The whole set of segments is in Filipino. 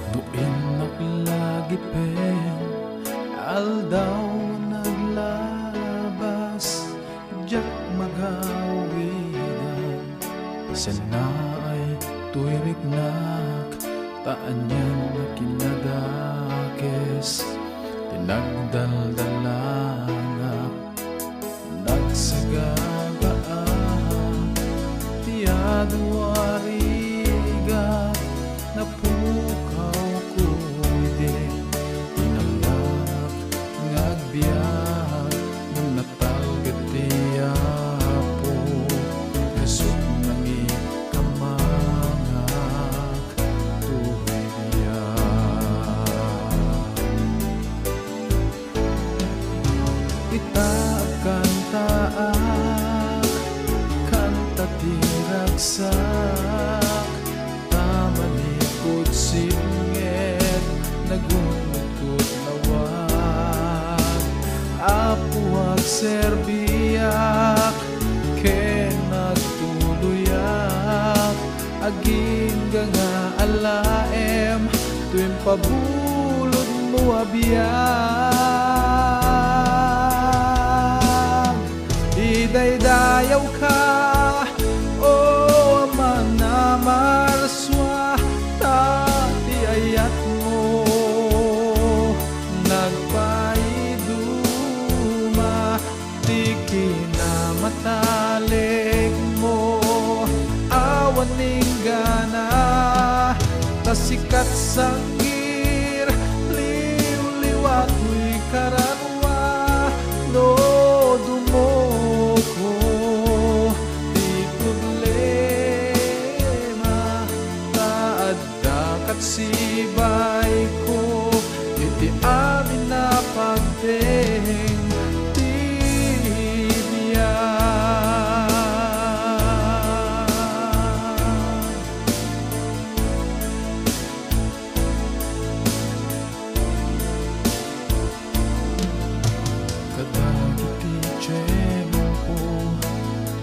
Tuin naglagipin, aldaw naglabas, diyak magawidan. Sana ay tuiriknak, taan niyan na kinadakes, tinagdaldalanak, nagsagagaan, tiyadwarigat, napukaw kuwidin, tinalak, ngagbiyak, nung natalgat tiyapo, nasog nang ikamangak, tuway biyak. Itakan taak, kanta tiragsak, tamanikod singit, nagungkot lawag, apuag serbiyak, ken nagtuluyak, aging nga alaem, tuwing pabulod mo abiyag. Idaydayaw ka, o aman na marswa, tati ayat mo, nagpaiduma, di kinamatalik mo, awaning gana, tasikat sanggir, liw-liwat mo'y karanwa, no dumoko, di problema, taaddak at sibay ko, iti amin na pagdeng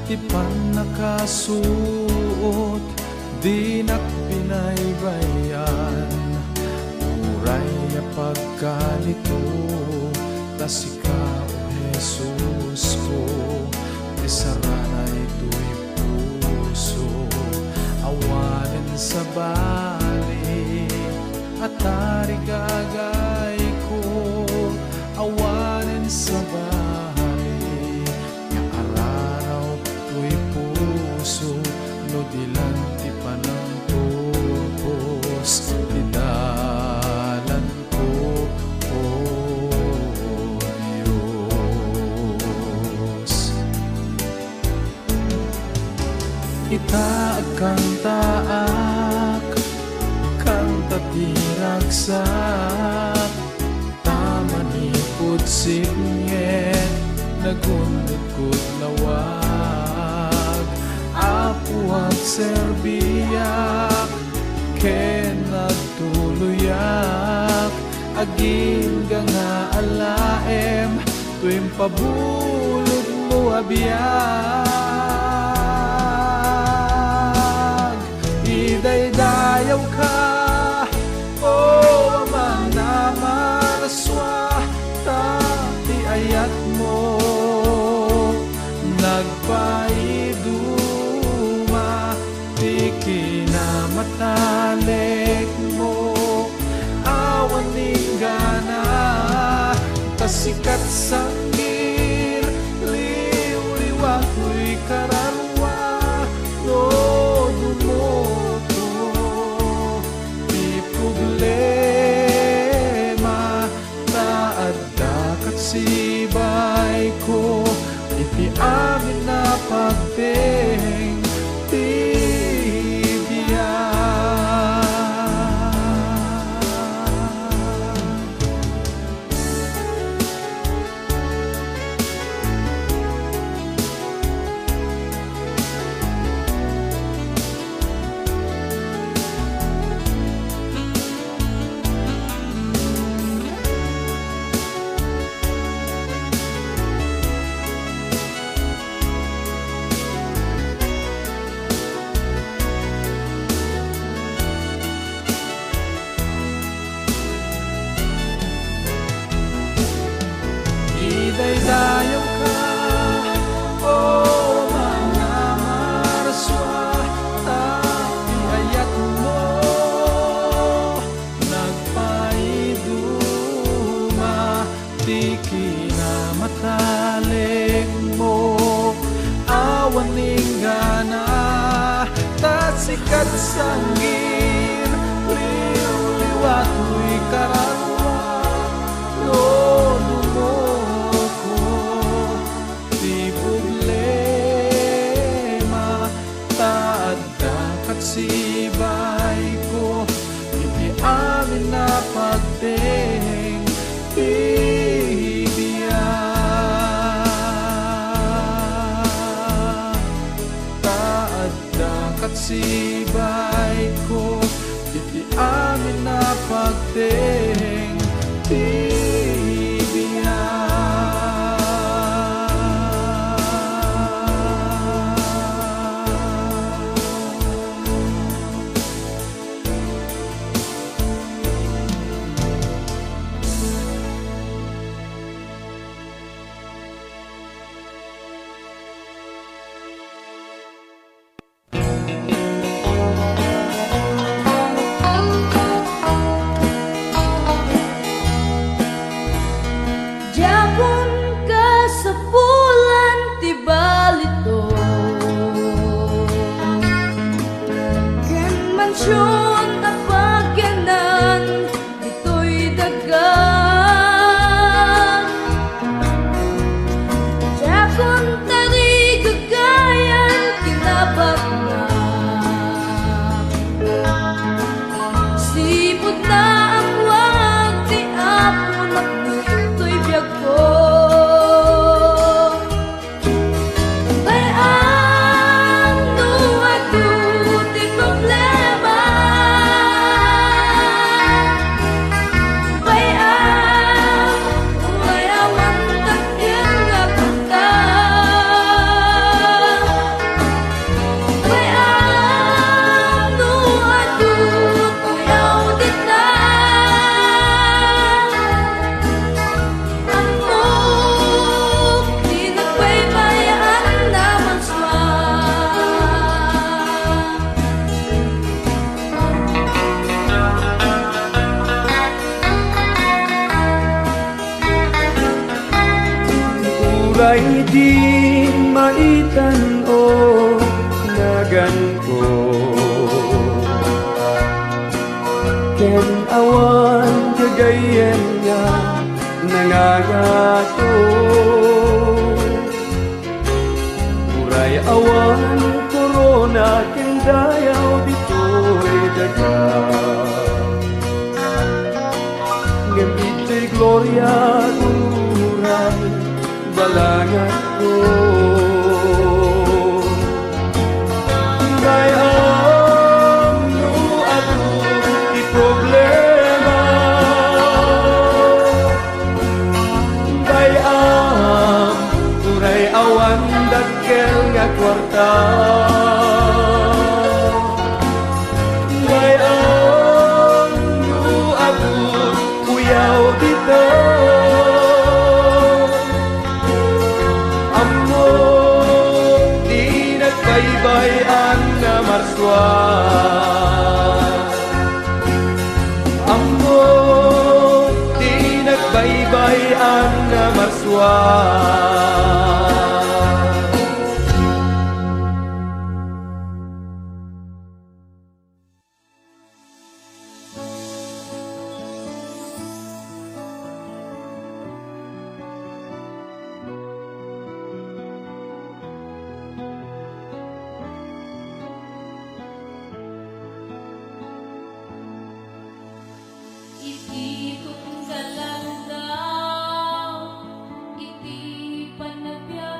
di pa nakasuot, di nakpinaybayan, uray a pagkalito, tasika o Jesus ko, di sarana ito'y puso, awanin sa bali, at tarigagay ko, awanin sa bali, no dilanti pa ng tupos, didalan ko, o Diyos. Itaag kang taak, kanta tiragsak, tamanipod singit, nagundod lawag, apuag serbiyak, ken nagtuluyak, aging nga alaem, tuwing pabulod mo abiyag. Idaydayaw ka, o aman na marswa, tati ayat mo, nagpaiduma, di kinamatalik mo, awaning gana, tasikat sanggir, liw-liwat mo'y karanwa, no dumoto, di problema, taaddak at sibay ko, iti amin na pagdeng tibiyag. daydayaw ka, o mga marswa, ayat mo nagpaiduma, di kinamataling mo awaning gana, tasikat sanggin liw-liwat mo'y kararwa, lono mo ko di problema, taadda kat sibay ko, iti amin na pagteng bibiyag. Taadda kat sibay ko, iti amin na pagteng Japon ka sa bulan ti balito, ken mansyon a pagyanan dito'y daga. Japon tari gagayan kinabak na, sipod na ang wag ti apon at to'y biyag ko. Bayaan no ato ti problema, bayaan umayawan takyan nga punta, bayaan no ato tuyaw dit na. Uray din maitan o nagan ko, ken awan kagayen nga nangangato. Uray awan korona ken dayaw dito'y daga, ngem ito'y gloria uray balangat ko. Bayaan no ato ti problema, bayaan uray awan dakkel nga kwarta, bayaan no ato uyaw dito. Baybayan na marswa, ammo di nagbaybayan na marswa. Iti kung galang daw, iti panagbiag.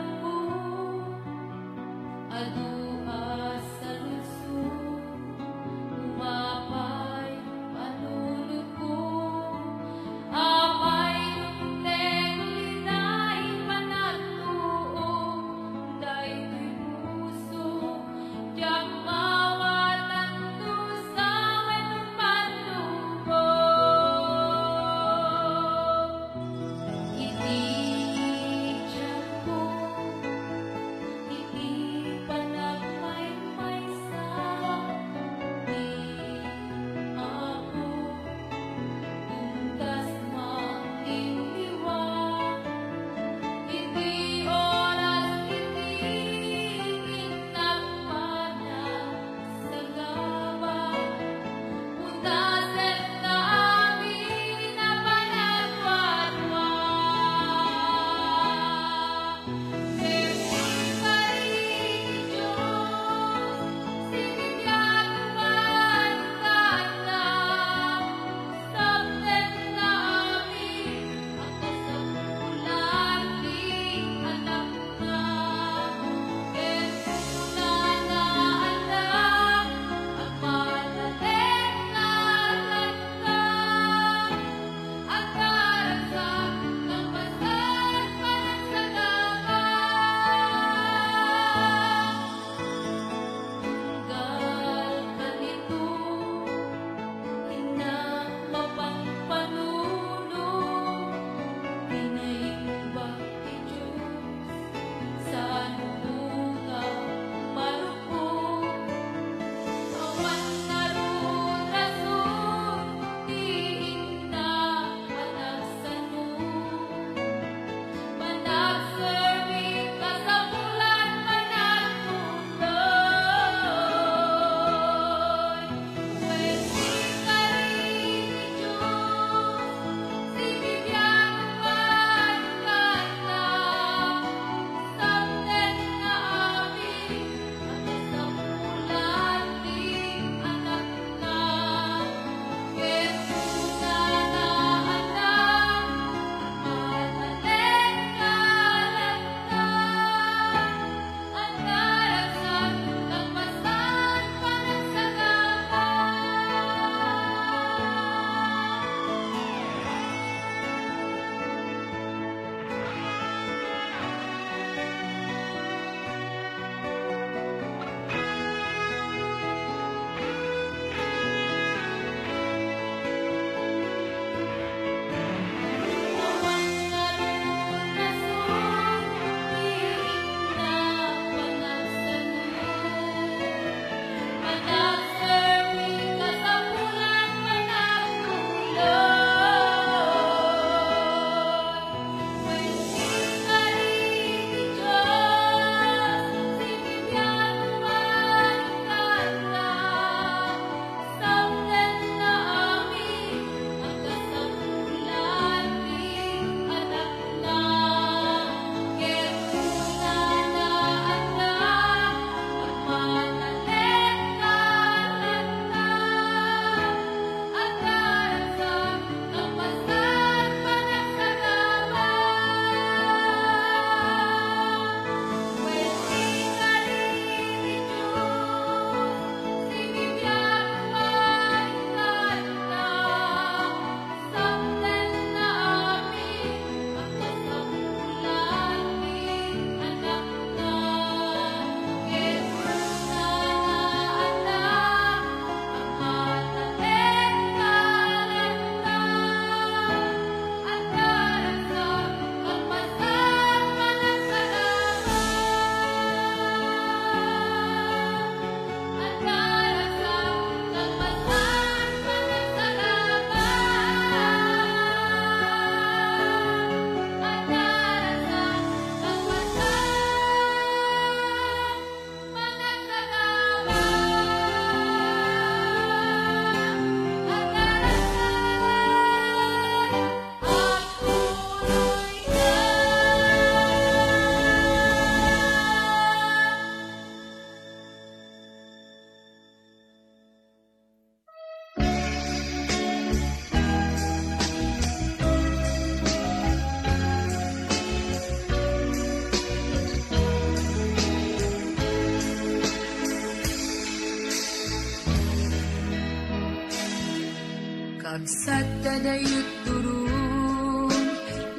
Sa tadayot turun,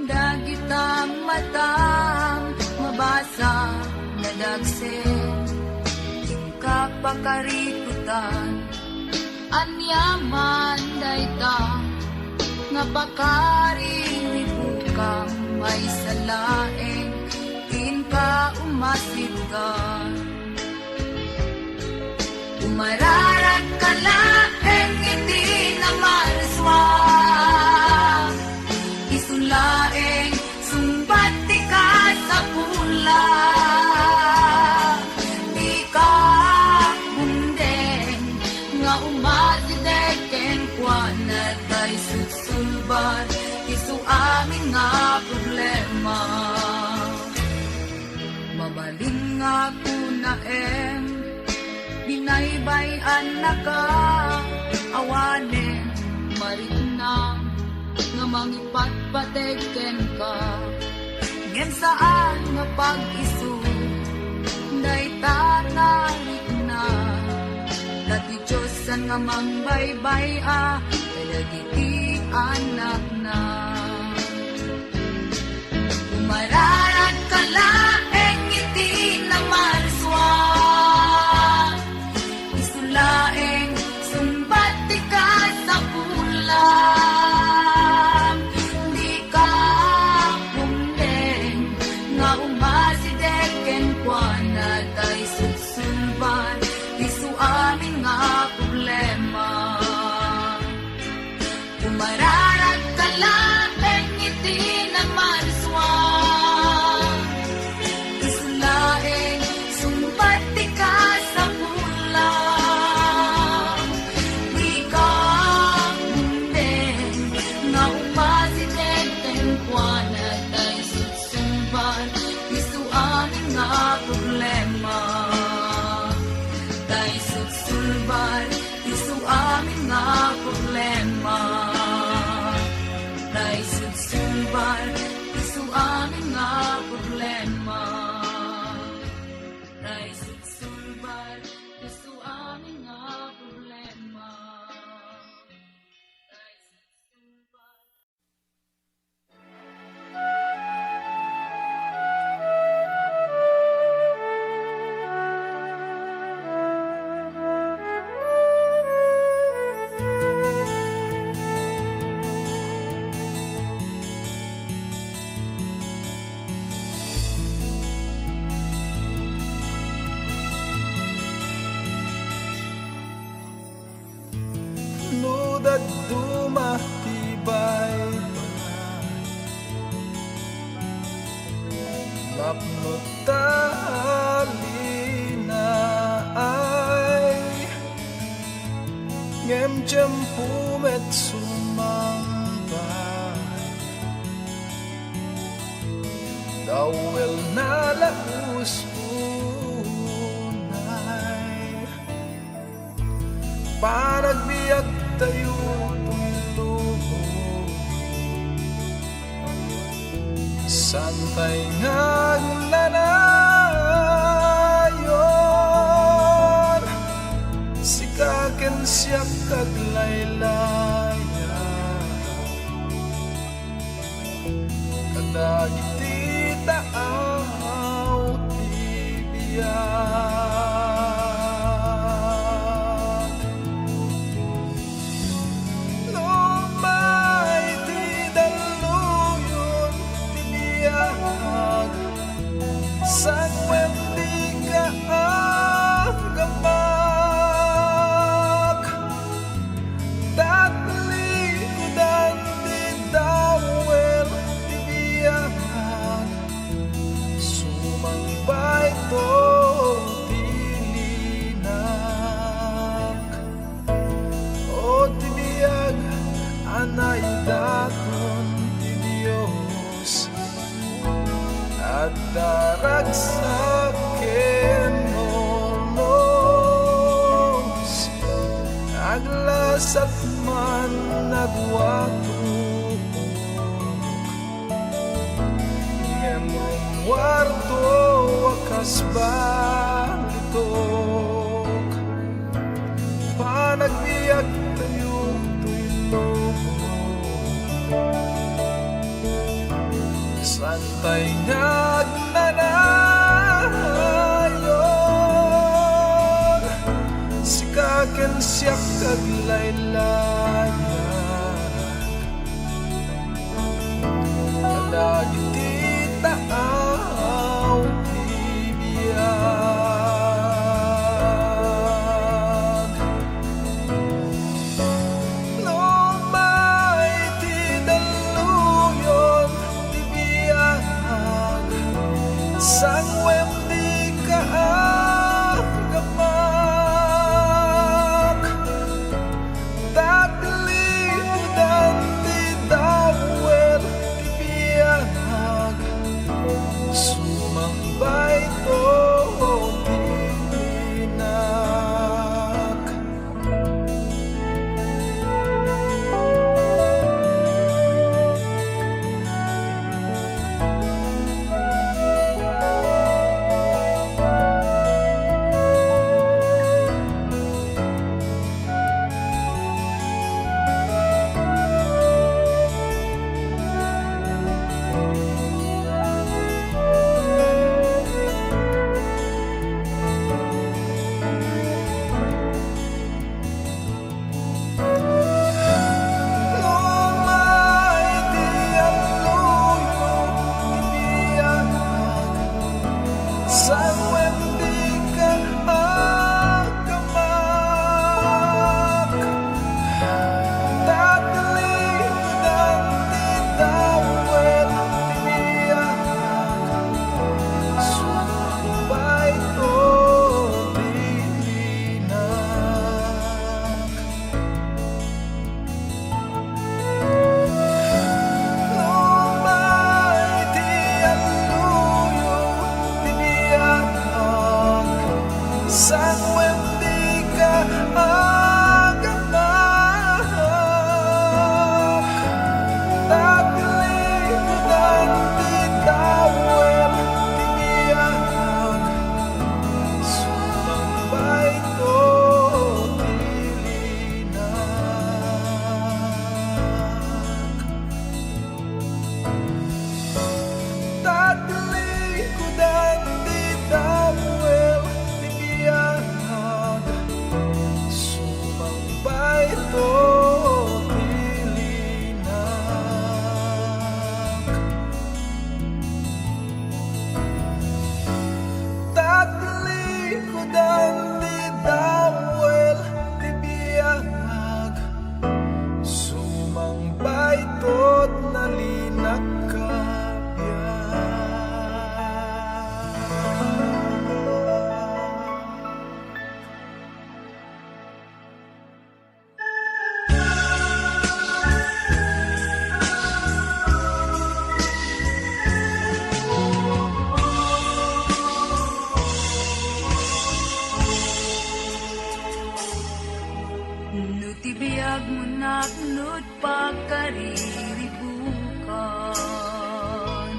dagit ang matang mabasa na dagsen, kapakarikutan, anyaman dayta, nga pakaring ibukang may salaeng, kin ka umasid ka. Umararat ka laeng, hindi naman swang, isulaeng, sumbati ka sa pula. Di ka bundeng, nga umasideken kwa na tay susulban, isu amin nga problema. Mabaling nga kuna binaybayan na ka, awanen, marinang, nga mangipatpateken ka. Ngayon saan nga pag-isu, dayta narik na, dati Diyosan nga mangbaybaya, kadagiti anak na. Umararat ka laeng, iti na marswang, isulaeng, sumbati ka sa pulang. Di ka bumdeng, nga umasideken kwa na tay susulban, isu amin nga problema. Umararat ka laeng, iti na marswang, isulaeng, sumbati ka sa pulang. Di ka bumdeng, nga umasideken kwa na tay susulban, isu amin nga problema. Tay susulban, isu amin nga problema. Tay susulban, isu amin nga problema. Tay susulban, isu amin nga problema. Tay susulban. Nudad dumatibay mapnot talina ay ngem pumet sumambay dawel na laus unay panagbiag tayo tuluho santay nga nanayon sikaken siya kaglaylaya kadagiti taaw tibiyan. Sangwen di ka ang gamak datli dan di dawel tibiyan sumangbay to tilinak o tibiyag anay daton ti Diyos at darag sa kenonos aglas at man nagwatuk ngemong warto wakas balitok panagbiag tayo tuylo Santay nagnanayon, sikaken siya kaglaylayan. Kadagiti taaw bibiyag. Lumay ti daluyon ti biyag, sangwem di kaagamak. Tagliudan ti dawel ti biyag, sumambay to tininak. Lumay ti aluyo ti biyag, sangwem di kaagamak. Tagliudan ti dawel ti biyag, sumambay to tininak. Lumay ti aluyo ti biyag, sangwem di kaagamak. Tagliudan ti dawel ti biyag, sumambay to tilinak. Taglikudan ti dawel ti biyag, sumambay to tilinak. Taglikudan ti dawel ti biyag, sumambay to't nalinak ka Nutibiyag mo naknut pagkariribukan,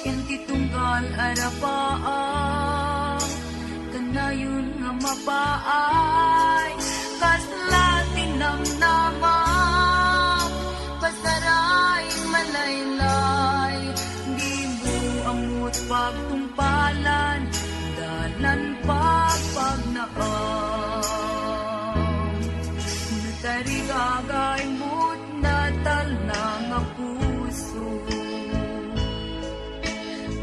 ken titunggal arapaan, kanayon nga mapaay, kaslatin ng namam, pasaray malaylay, di mo amot pagtumpalan, dalan pagpagnaan. Tarigagay mo't natal na nga puso,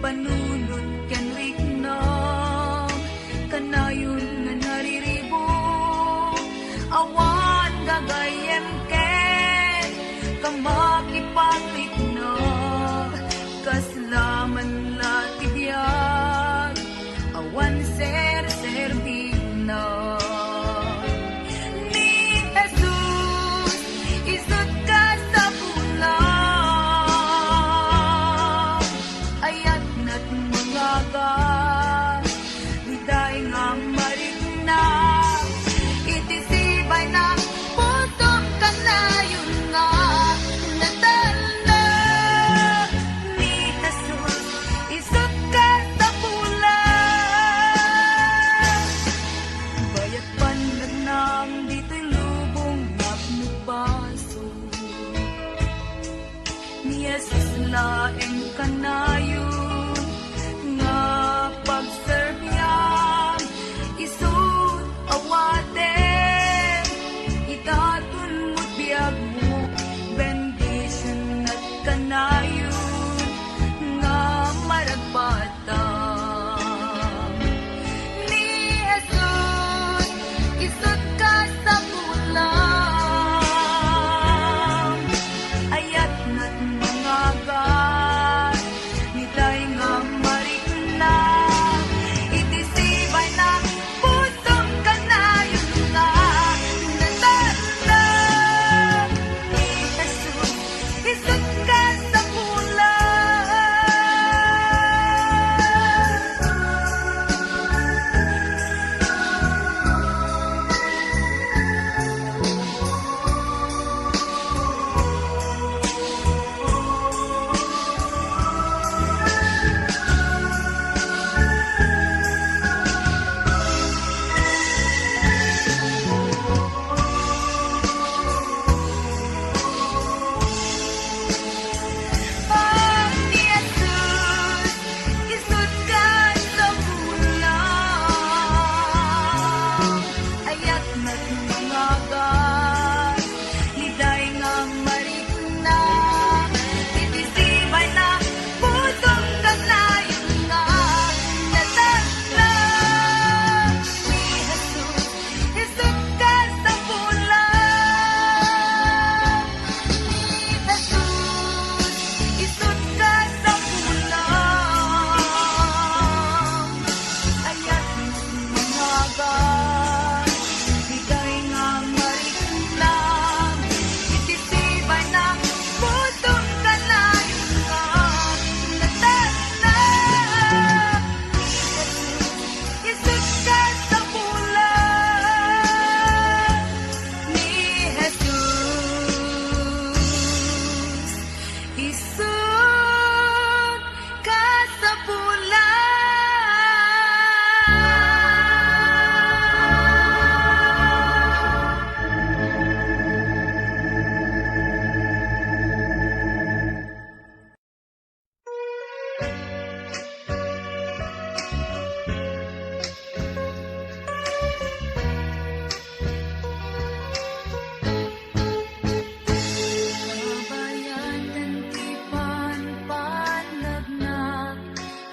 panunod ken rikna, kanayon nga nariribo, awan gagayem ken, kamakipaglik na, kaslaman la tibiyag, awan ser-serving na. Isut ka sa bulan, ayat na't mga gas, diday nga marigna, itisibay na puso ka na yun nga, natal na. Jesus laeng kanayon nga pagserbyang isut awaten itatun mo biyag mo bendition at kanayon nga maragpatang ni Jesus isut ka sa bulang ayat na't mga gas nitay nga marikna itisibay na pusong kanayon nga natanda ni Jesus isut ka sa bulang ni Jesus isut ka sa bulang ayat na't mga gas liday nga marikna itisibay na pusong kanayon nga natanda ni Jesus isut ka sa bulang ni Jesus isut ka sa bulang ayat mga gas bigay nga marikna itisibay na pusong kanayon nga natanda ni Jesus isut ka sa bulang ni Jesus isut ka sa bulang Kabayan ng tipan panagnak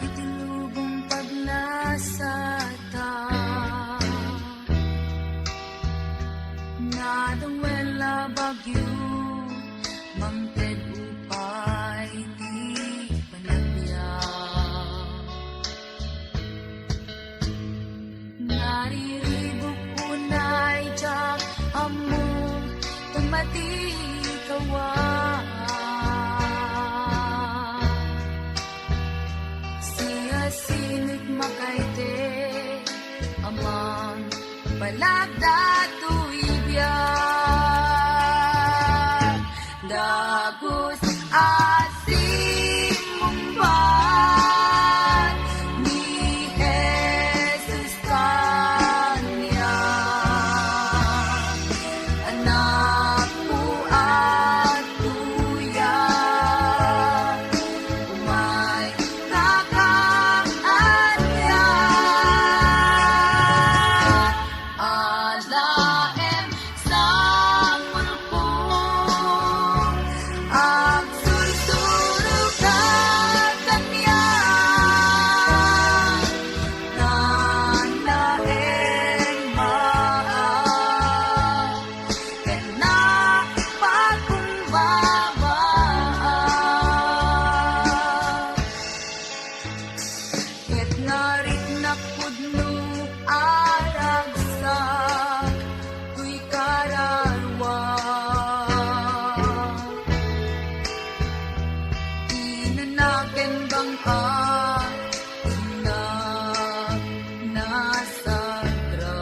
itinubong paglasata nadawela bagyo mangted upay di panagbiyak nariribok unay jak among tumati kawa siya sinig makaite amang palagda tuibiyag dagus asim mumbat ni Jesus kanya anak ko at tuyan umay kakakanya alaem sa mulpong ang sursuro ka kanya nanaeng maan kena pakumbaba ket narit nakudno aragsak tuy kararwa inanaken bang ina nasadra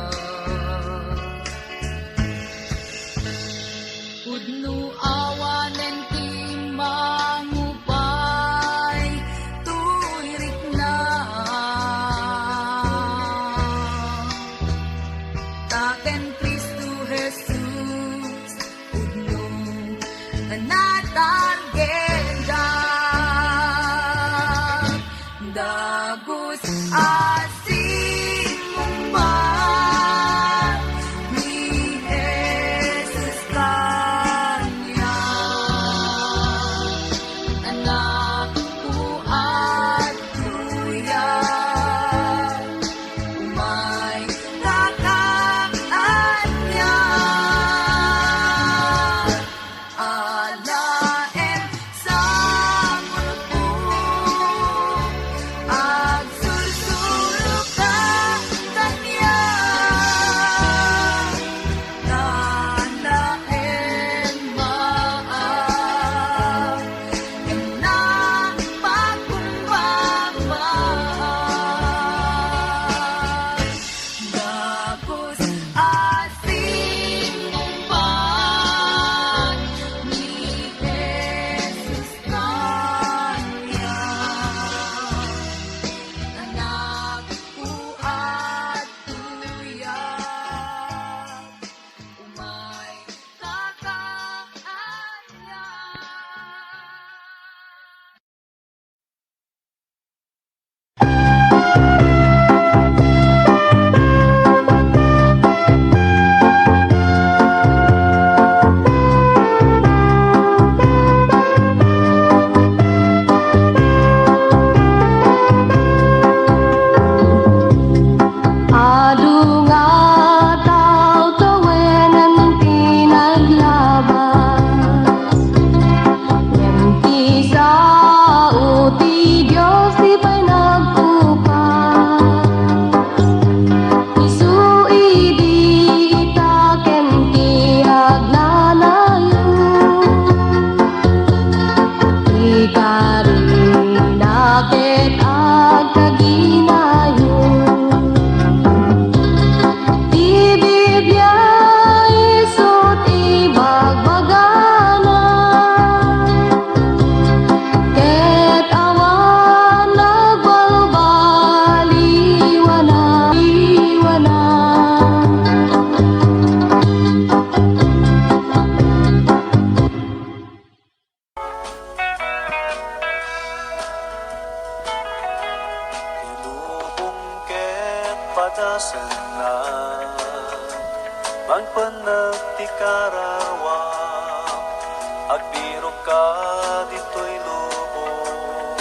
udno awanen timangupay tuirik na taken Kristo Jesus udno natargen Dagus asin man ni Jesus kanya, anak ko at kuya, umay kakaan niya. Alaen sa mulpo at sulsulok ka kanya, nalaen maag na pagkumbabas. Dagos asin man ni Jesus kanya, anak ko at kuya, umay kakaanya. Adu nga tao tawenan ng pinaglabas, Yamti sa uti Diyos di pa'y nagtupas. Isui di itaken kihag nanayon, ikarin akit ag kaginayon. Di Biblia isut ibagbagana, ket awan nagbalbaliwana. Ilubong ket padasan na magpanag ti kararwa, agbiro ka dito'y lubong,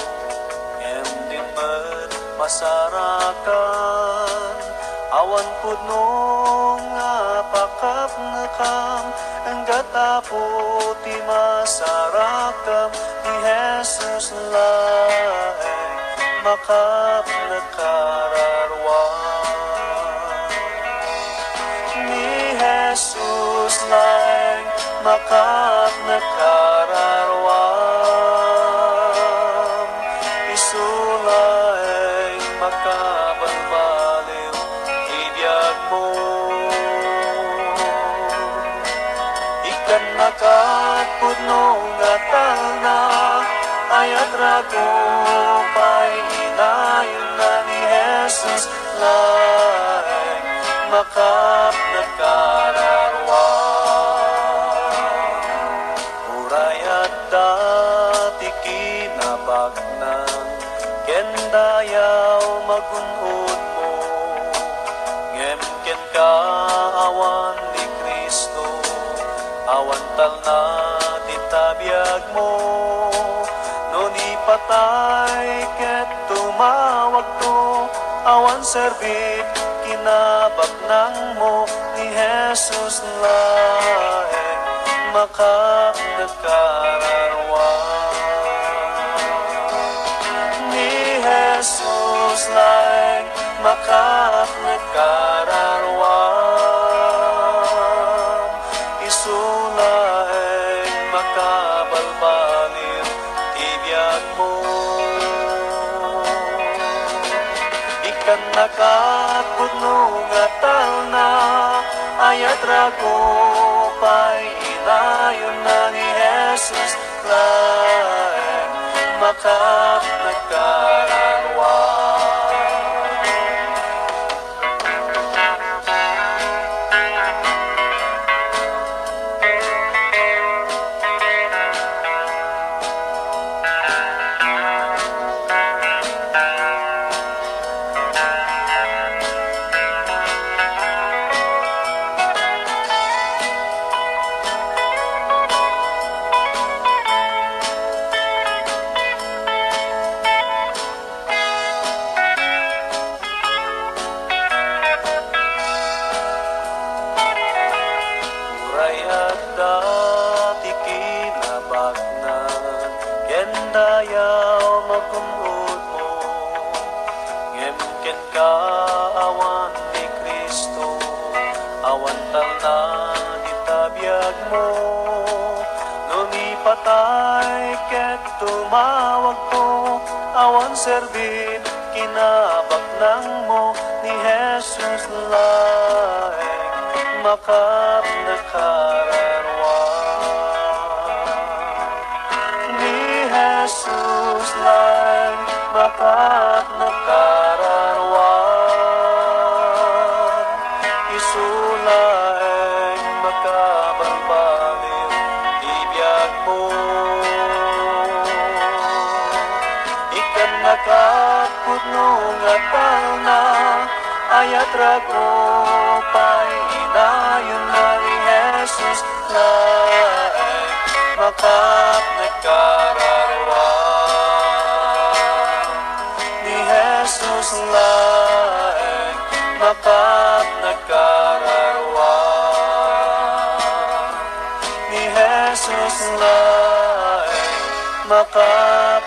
em din man masarakan, awan pudno nga pakap nakam, ang gatapo ti masarakam, ni Jesus laeng makap nakararwa. Ni Jesus laeng makap nakararwa, isulaeng makabalbaliw ibiyag mo. Ikan nakat pudno nga talna, ayat rago pa'y inayon na ni Jesus laeng makap nakararwa. Urayat dati kinabagnan, kendayaw magunod mo, ngem ken kaawan ni Kristo, awan talna ti tabiyag mo. Non ipatay ket tumawag to, awan serbit kinabaknang mo, ni Jesus laeng makap nakararwa. Ni Jesus laeng makap nakararwa, isulaeng makabalbalir tibiyag mo. Ikan nakat pudno nga talna, ayat rago pa'y inayon na ni Jesus laeng makap nakararwa. dayaw magumod mo ngem ken ka awan ni Kristo awan na itabiyag mo nuni patay ket tumawag to awan serbin kinabaknang mo ni Jesus laeng makap nakararwa ni Jesus laeng makap nakararwan isulaeng makabalbalin ibiyag mo ikan nakapudno nga talna ayat rago pay inayon na ni Jesus laeng makap nakararwan ni Jesus laeng makap nakararwan ni Jesus laeng makap